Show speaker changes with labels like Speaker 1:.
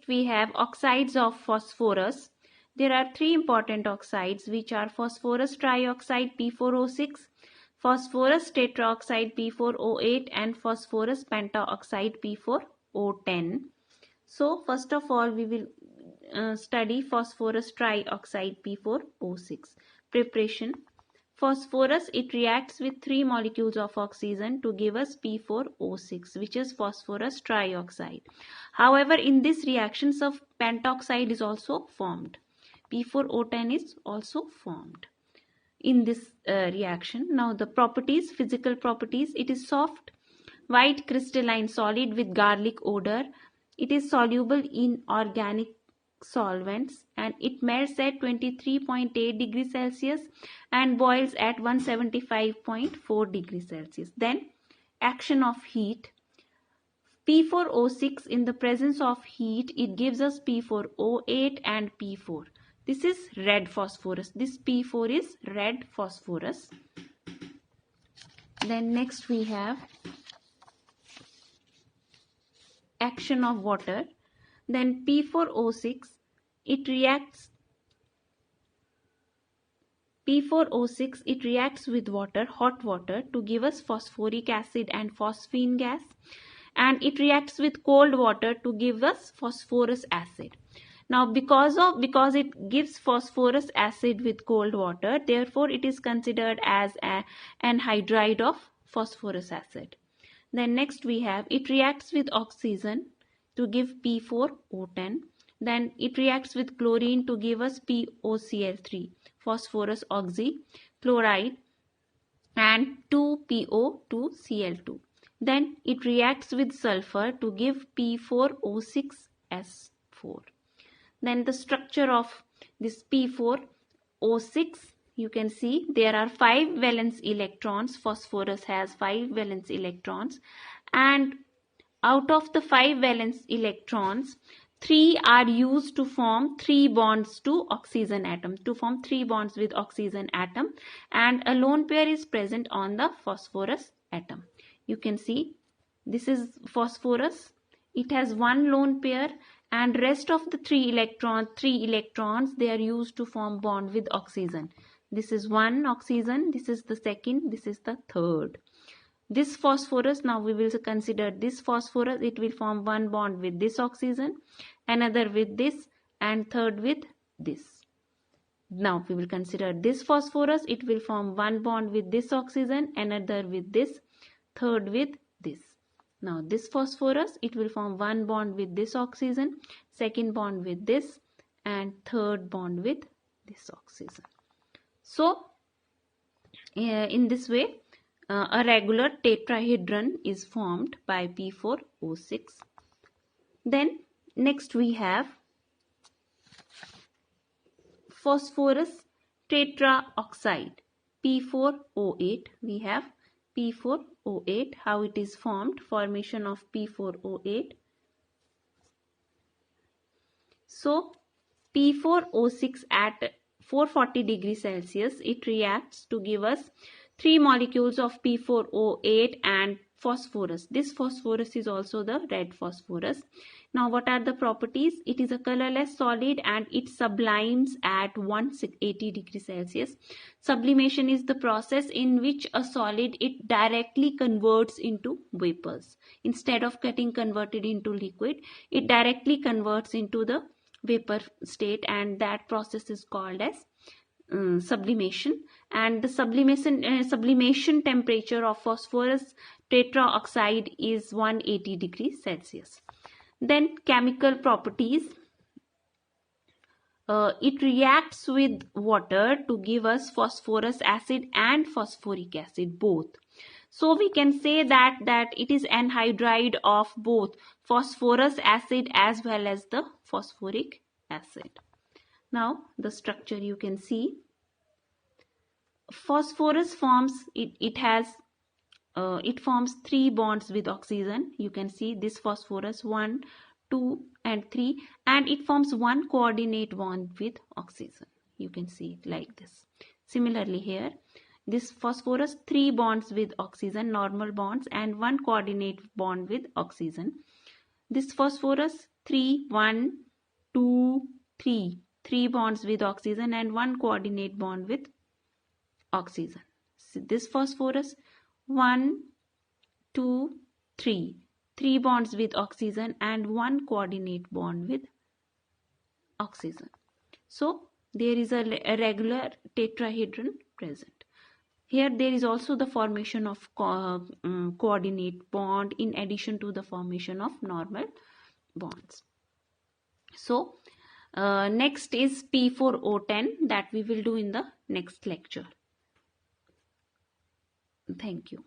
Speaker 1: next we have oxides of phosphorus. There are three important oxides which are phosphorus trioxide P4O6, phosphorus tetraoxide P4O8 and phosphorus pentaoxide P4O10. So first of all we will study phosphorus trioxide P4O6. Preparation. Phosphorus, it reacts with three molecules of oxygen to give us P4O6, which is phosphorus trioxide. However, in this reaction, some pentoxide is also formed. P4O10 is also formed in this reaction. Now the properties, physical properties, it is soft, white crystalline solid with garlic odor. It is soluble in organic solvents and it melts at 23.8 degrees Celsius and boils at 175.4 degrees Celsius. Then action of heat. P4O6, in the presence of heat, it gives us P4O8 and P4. This is red phosphorus. This P4 is red phosphorus. Then next we have action of water. Then P4O6, it reacts with water, hot water, to give us phosphoric acid and phosphine gas, and it reacts with cold water to give us phosphorus acid. Now because it gives phosphorus acid with cold water, therefore it is considered as an anhydride of phosphorus acid. Then next we have, it reacts with oxygen to give P4O10. Then it reacts with chlorine to give us POCl3, phosphorus oxychloride, and 2PO2Cl2. Then it reacts with sulfur to give P4O6S4. Then the structure of this P4O6, you can see there are 5 valence electrons. Phosphorus has 5 valence electrons, and out of the 5 valence electrons, 3 are used to form 3 bonds to oxygen atom, to form 3 bonds with oxygen atom, and a lone pair is present on the phosphorus atom. You can see this is phosphorus. It has 1 lone pair, and rest of the 3 electrons, they are used to form bond with oxygen. This is 1 oxygen, this is the second, this is the third. This phosphorus, now we will consider this phosphorus, it will form 1 bond with this oxygen, another with this, and third with this. Now we will consider this phosphorus, it will form 1 bond with this oxygen, another with this, third with this. Now this phosphorus, it will form 1 bond with this oxygen, second bond with this, and third bond with this oxygen. So in this way a regular tetrahedron is formed by P4O6. Then next we have phosphorus tetraoxide P4O8. We have P4O8. How it is formed? Formation of P4O8. So P4O6 at 440 degrees Celsius, it reacts to give us 3 molecules of P4O8 and phosphorus. This phosphorus is also the red phosphorus. Now what are the properties? It is a colorless solid and it sublimes at 180 degrees Celsius. Sublimation is the process in which a solid, it directly converts into vapors. Instead of getting converted into liquid, it directly converts into the vapor state, and that process is called as sublimation. And the sublimation temperature of phosphorus tetraoxide is 180 degrees Celsius. Then chemical properties. It reacts with water to give us phosphorus acid and phosphoric acid both. So we can say that it is anhydride of both phosphorus acid as well as the phosphoric acid. Now the structure you can see. Phosphorus forms, it forms 3 bonds with oxygen. You can see this phosphorus 1, 2 and 3, and it forms 1 coordinate bond with oxygen. You can see it like this. Similarly here, this phosphorus 3 bonds with oxygen, normal bonds, and 1 coordinate bond with oxygen. This phosphorus 3, 1, 2, 3. 3 bonds with oxygen and 1 coordinate bond with oxygen. So this phosphorus, 1, 2, 3. 3 bonds with oxygen and 1 coordinate bond with oxygen. So there is a regular tetrahedron present. Here there is also the formation of coordinate bond in addition to the formation of normal bonds. So next is P4O10 that we will do in the next lecture. Thank you.